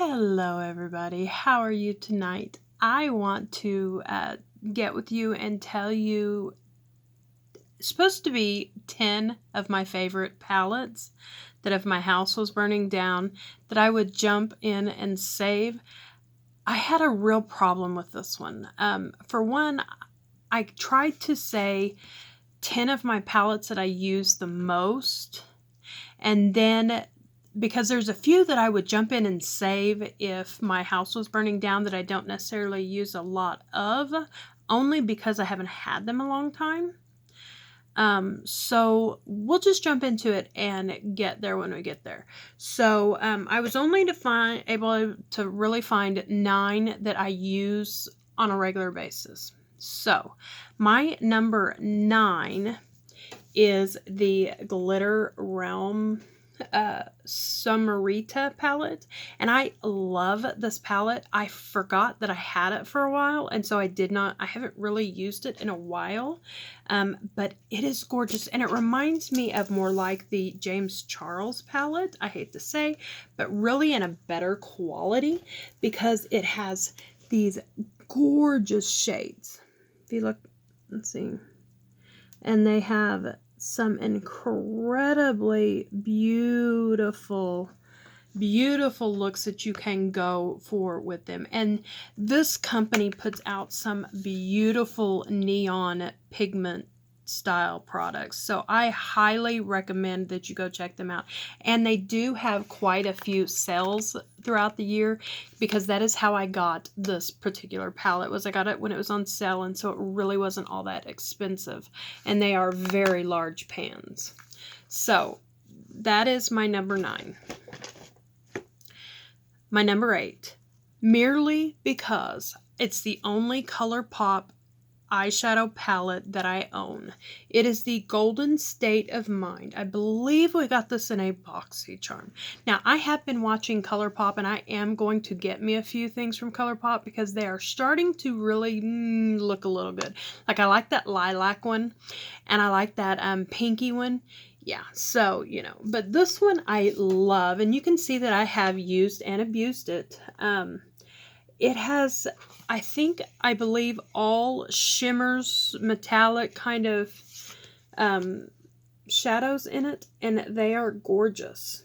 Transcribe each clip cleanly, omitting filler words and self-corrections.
Hello everybody, how are you tonight? I want to get with you and tell you, it's supposed to be 10 of my favorite palettes that if my house was burning down, that I would jump in and save. I had a real problem with this one. For one, I tried to say 10 of my palettes that I use the most, and then because there's a few that I would jump in and save if my house was burning down that I don't necessarily use a lot of, only because I haven't had them a long time. So we'll just jump into it and get there when we get there. So I was only able to really find 9 that I use on a regular basis. So my number 9 is the Glitter Realm Summerita palette, and I love this palette. I forgot that I had it for a while, and so I haven't really used it in a while, but it is gorgeous, and it reminds me of more like the James Charles palette, I hate to say, but really in a better quality because it has these gorgeous shades. If you look, let's see, and they have some incredibly beautiful looks that you can go for with them. And this company puts out some beautiful neon pigment style products, so I highly recommend that you go check them out. And they do have quite a few sales throughout the year, because that is how I got this particular palette. I got it when it was on sale, and so it really wasn't all that expensive, and they are very large pans. So that is my number 9. My number 8, merely because it's the only ColourPop eyeshadow palette that I own. It is the Golden State of Mind. I believe we got this in a Boxycharm. Now, I have been watching ColourPop, and I am going to get me a few things from ColourPop because they are starting to really look a little good. Like, I like that lilac one, and I like that pinky one. Yeah, so, but this one I love, and you can see that I have used and abused it. It has, I believe, all shimmers, metallic kind of shadows in it, and they are gorgeous.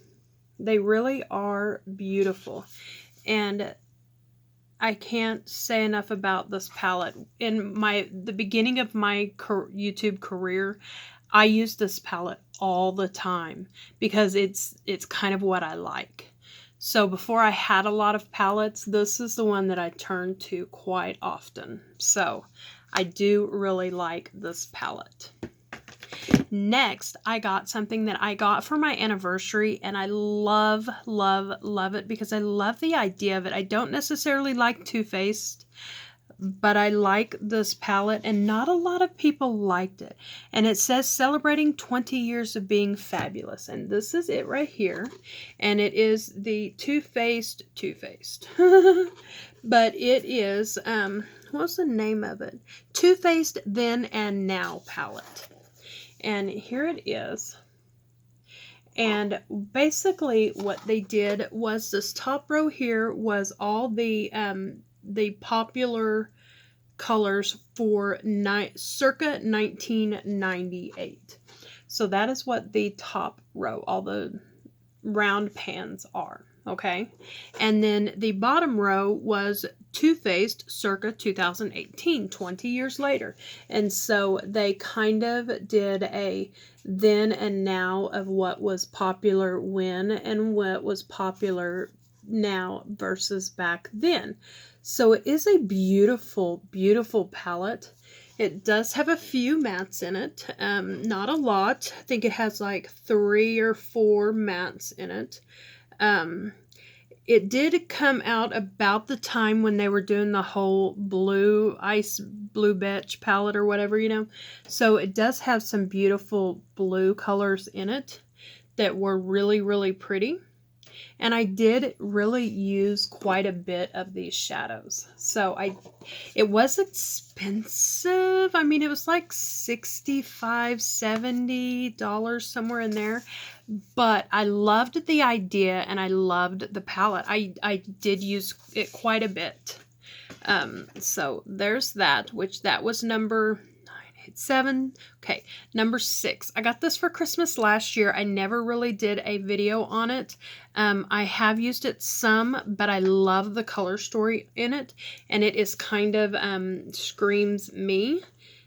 They really are beautiful, and I can't say enough about this palette. In the beginning of my YouTube career, I used this palette all the time because it's kind of what I like. So before I had a lot of palettes, this is the one that I turned to quite often. So I do really like this palette. Next, I got something that I got for my anniversary, and I love, love, love it because I love the idea of it. I don't necessarily like Too Faced, but I like this palette, and not a lot of people liked it. And it says celebrating 20 years of being fabulous, and this is it right here. And it is the Too Faced but it is what's the name of it? Too Faced Then and Now palette. And here it is. And basically what they did was this top row here was all the popular colors for circa 1998. So that is what the top row, all the round pans are, okay? And then the bottom row was Too Faced circa 2018, 20 years later. And so they kind of did a then and now of what was popular when and what was popular now versus back then. So it is a beautiful, beautiful palette. It does have a few mattes in it. Not a lot. I think it has like 3 or 4 mattes in it. It did come out about the time when they were doing the whole blue betch palette or whatever, So it does have some beautiful blue colors in it that were really, really pretty. And I did really use quite a bit of these shadows. So it was expensive. I mean, it was like $65, $70, somewhere in there. But I loved the idea and I loved the palette. I did use it quite a bit. So there's that, which that was number 7. Okay, number 6. I got this for Christmas last year. I never really did a video on it. I have used it some, but I love the color story in it, and it is kind of screams me.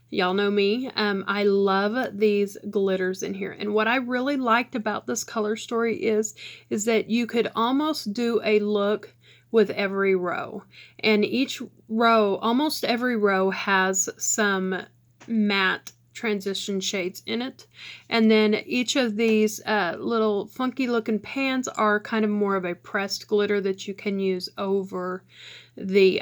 Y'all know me. I love these glitters in here, and what I really liked about this color story is that you could almost do a look with every row, and each row, almost every row, has some matte transition shades in it, and then each of these little funky looking pans are kind of more of a pressed glitter that you can use over the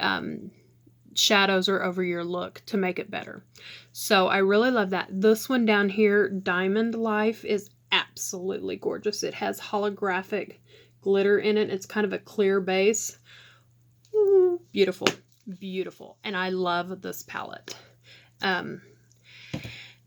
shadows or over your look to make it better. So I really love that. This one down here, Diamond Life, is absolutely gorgeous. It has holographic glitter in it. It's kind of a clear base. Ooh, beautiful, beautiful. And I love this palette.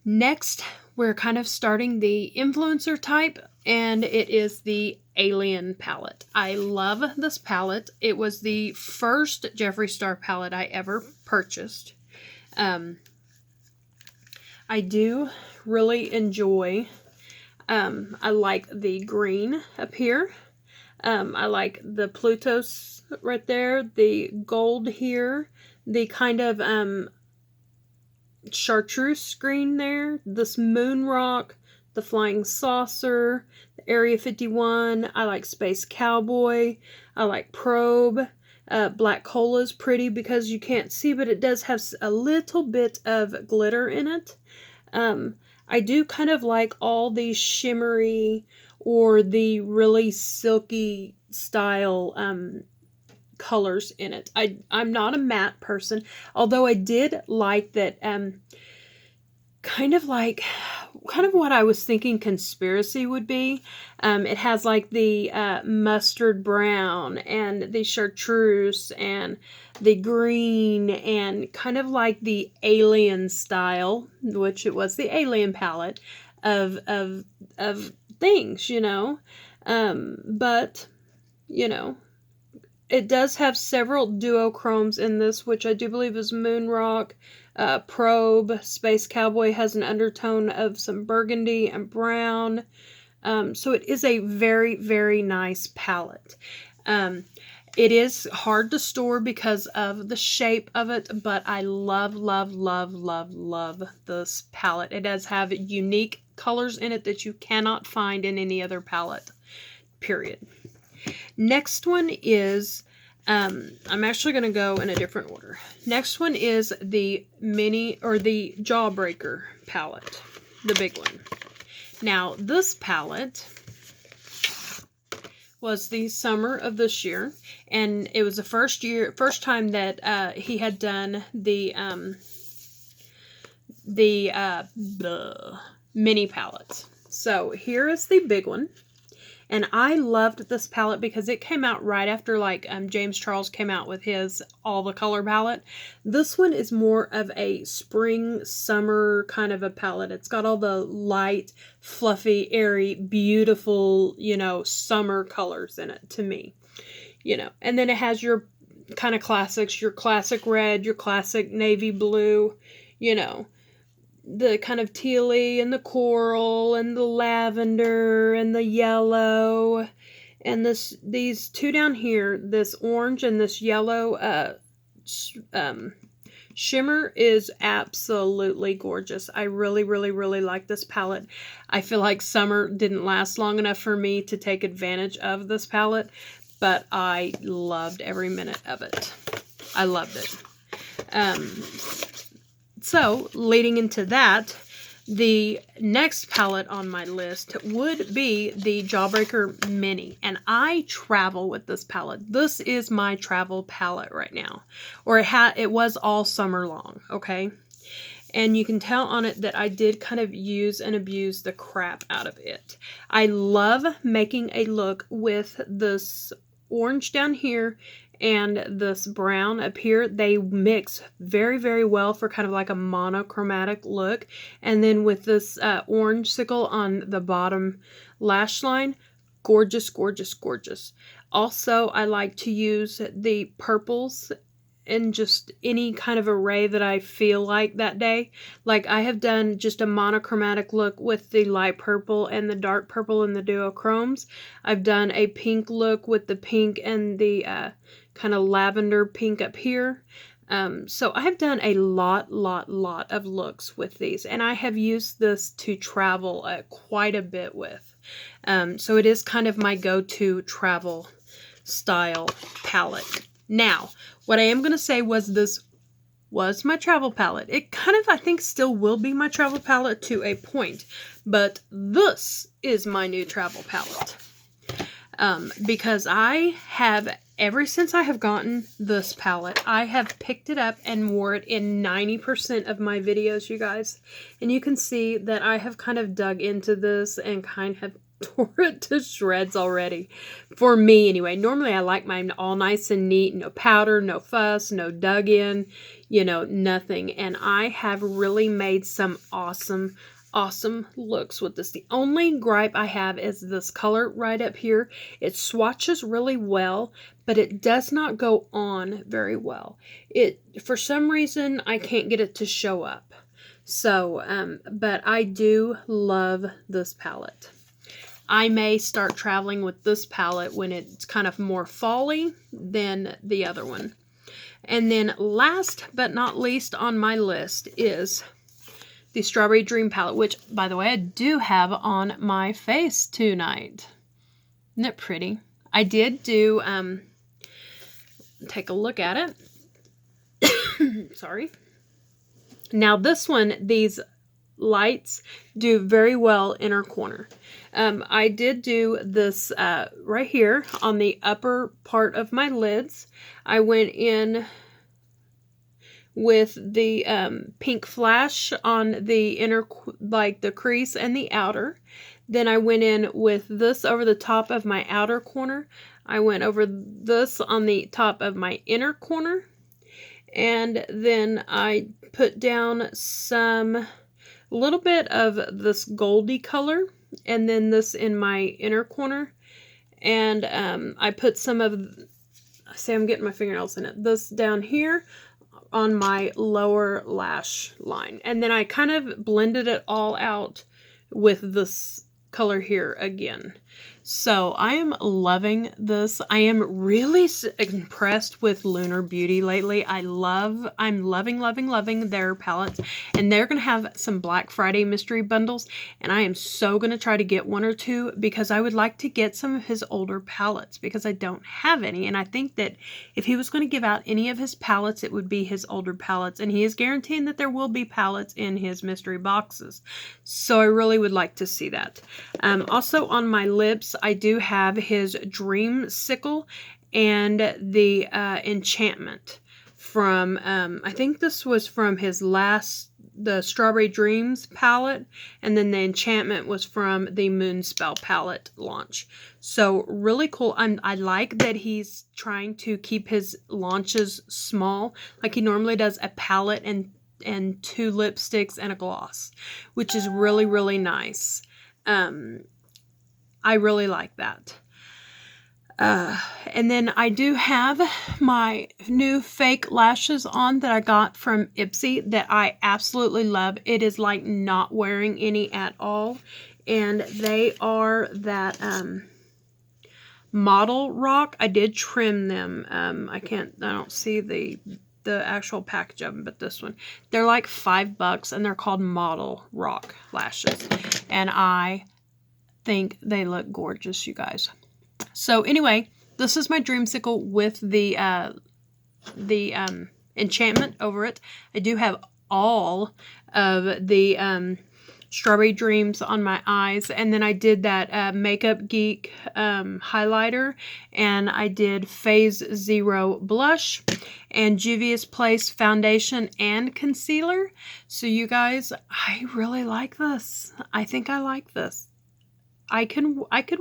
Next, we're kind of starting the influencer type, and it is the Alien palette. I love this palette. It was the first Jeffree Star palette I ever purchased. I do really enjoy, I like the green up here. I like the Plutos right there, the gold here, the kind of chartreuse green there, this moon rock, the flying saucer, the Area 51. I like Space Cowboy. I like Probe. Black Cola is pretty because you can't see, but it does have a little bit of glitter in it. I do kind of like all the shimmery or the really silky style colors in it. I'm not a matte person, although I did like that kind of what I was thinking Conspiracy would be. It has like the mustard brown and the chartreuse and the green and kind of like the alien style, which it was the Alien palette of things, you know. But you know, it does have several duochromes in this, which I do believe is Moon Rock. Probe, Space Cowboy has an undertone of some burgundy and brown. So it is a very, very nice palette. It is hard to store because of the shape of it, but I love, love, love, love, love this palette. It does have unique colors in it that you cannot find in any other palette, period. Next one is, I'm actually going to go in a different order. Next one is the mini, or the Jawbreaker palette, the big one. Now, this palette was the summer of this year, and it was the first time that he had done the mini palettes. So here is the big one. And I loved this palette because it came out right after, like, James Charles came out with his All the Color palette. This one is more of a spring, summer kind of a palette. It's got all the light, fluffy, airy, beautiful, you know, summer colors in it to me. You know, and then it has your kind of classics, your classic red, your classic navy blue, you know, the kind of tealy and the coral and the lavender and the yellow, and these two down here, this orange and this yellow shimmer is absolutely gorgeous. I really, really, really like this palette. I feel like summer didn't last long enough for me to take advantage of this palette, but I loved every minute of it. I loved it. So, leading into that, the next palette on my list would be the Jawbreaker Mini. And I travel with this palette. This is my travel palette right now. Or it was all summer long, okay? and you can tell on it that I did kind of use and abuse the crap out of it. I love making a look with this orange down here and this brown up here. They mix very, very well for kind of like a monochromatic look. And then with this orange sickle on the bottom lash line, gorgeous, gorgeous, gorgeous. Also, I like to use the purples in just any kind of array that I feel like that day. Like I have done just a monochromatic look with the light purple and the dark purple and the duochromes. I've done a pink look with the pink and the kind of lavender pink up here. So I've done a lot of looks with these, and I have used this to travel quite a bit with. So it is kind of my go-to travel style palette. Now, what I am going to say was this was my travel palette. It kind of, I think, still will be my travel palette to a point, but this is my new travel palette. Because I have, ever since I have gotten this palette, I have picked it up and wore it in 90% of my videos, you guys. And you can see that I have kind of dug into this and kind of tore it to shreds already. For me, anyway. Normally, I like mine all nice and neat. No powder, no fuss, no dug in, you know, nothing. And I have really made some awesome looks with this. The only gripe I have is this color right up here. It swatches really well, but it does not go on very well. For some reason, I can't get it to show up. So, but I do love this palette. I may start traveling with this palette when it's kind of more fall-y than the other one. And then last but not least on my list is the Strawberry Dream palette, which, by the way, I do have on my face tonight. Isn't it pretty? I did do, take a look at it. Sorry. Now this one, these lights do very well inner corner. I did do this right here on the upper part of my lids. I went in with the pink flash on the inner, like the crease and the outer. Then I went in with this over the top of my outer corner. I went over this on the top of my inner corner. And then I put down some little bit of this goldy color, and then this in my inner corner. And I put some of, see, I'm getting my fingernails in it, this down here on my lower lash line. And then I kind of blended it all out with this color here again. So I am loving this. I am really impressed with Lunar Beauty lately. I'm loving their palettes. And they're going to have some Black Friday mystery bundles. And I am so going to try to get one or two because I would like to get some of his older palettes because I don't have any. And I think that if he was going to give out any of his palettes, it would be his older palettes. And he is guaranteeing that there will be palettes in his mystery boxes. So I really would like to see that. Also on my lips, I do have his Dreamsicle and the Enchantment from, I think this was from his last, the Strawberry Dreams palette, and then the Enchantment was from the Moonspell palette launch. So really cool. I like that he's trying to keep his launches small, like he normally does a palette and two lipsticks and a gloss, which is really, really nice. I really like that. And then I do have my new fake lashes on that I got from Ipsy that I absolutely love. It is like not wearing any at all. And they are that Model Rock. I did trim them. I don't see the actual package of them, but this one. They're like $5 and they're called Model Rock lashes. And I think they look gorgeous, you guys. So anyway, this is my Dreamsicle with the Enchantment over it. I do have all of the Strawberry Dreams on my eyes. And then I did that Makeup Geek highlighter. And I did Phase Zero blush and Juvia's Place foundation and concealer. So you guys, I really like this. I think I like this. I could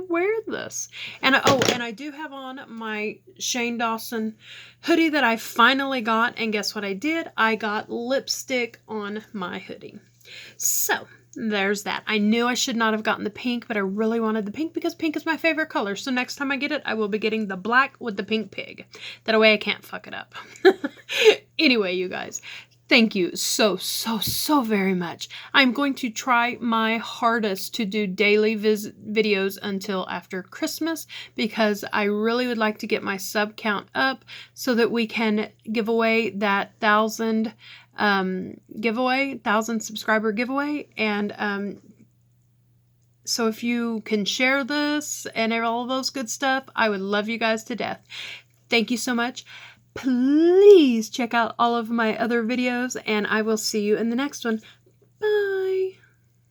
wear this. And and I do have on my Shane Dawson hoodie that I finally got. And guess what I did? I got lipstick on my hoodie. So there's that. I knew I should not have gotten the pink, but I really wanted the pink because pink is my favorite color. So next time I get it, I will be getting the black with the pink pig. That way I can't fuck it up. Anyway, you guys, thank you so very much. I'm going to try my hardest to do daily videos until after Christmas because I really would like to get my sub count up so that we can give away that 1,000 subscriber giveaway. And so if you can share this and all those good stuff, I would love you guys to death. Thank you so much. Please check out all of my other videos, and I will see you in the next one. Bye!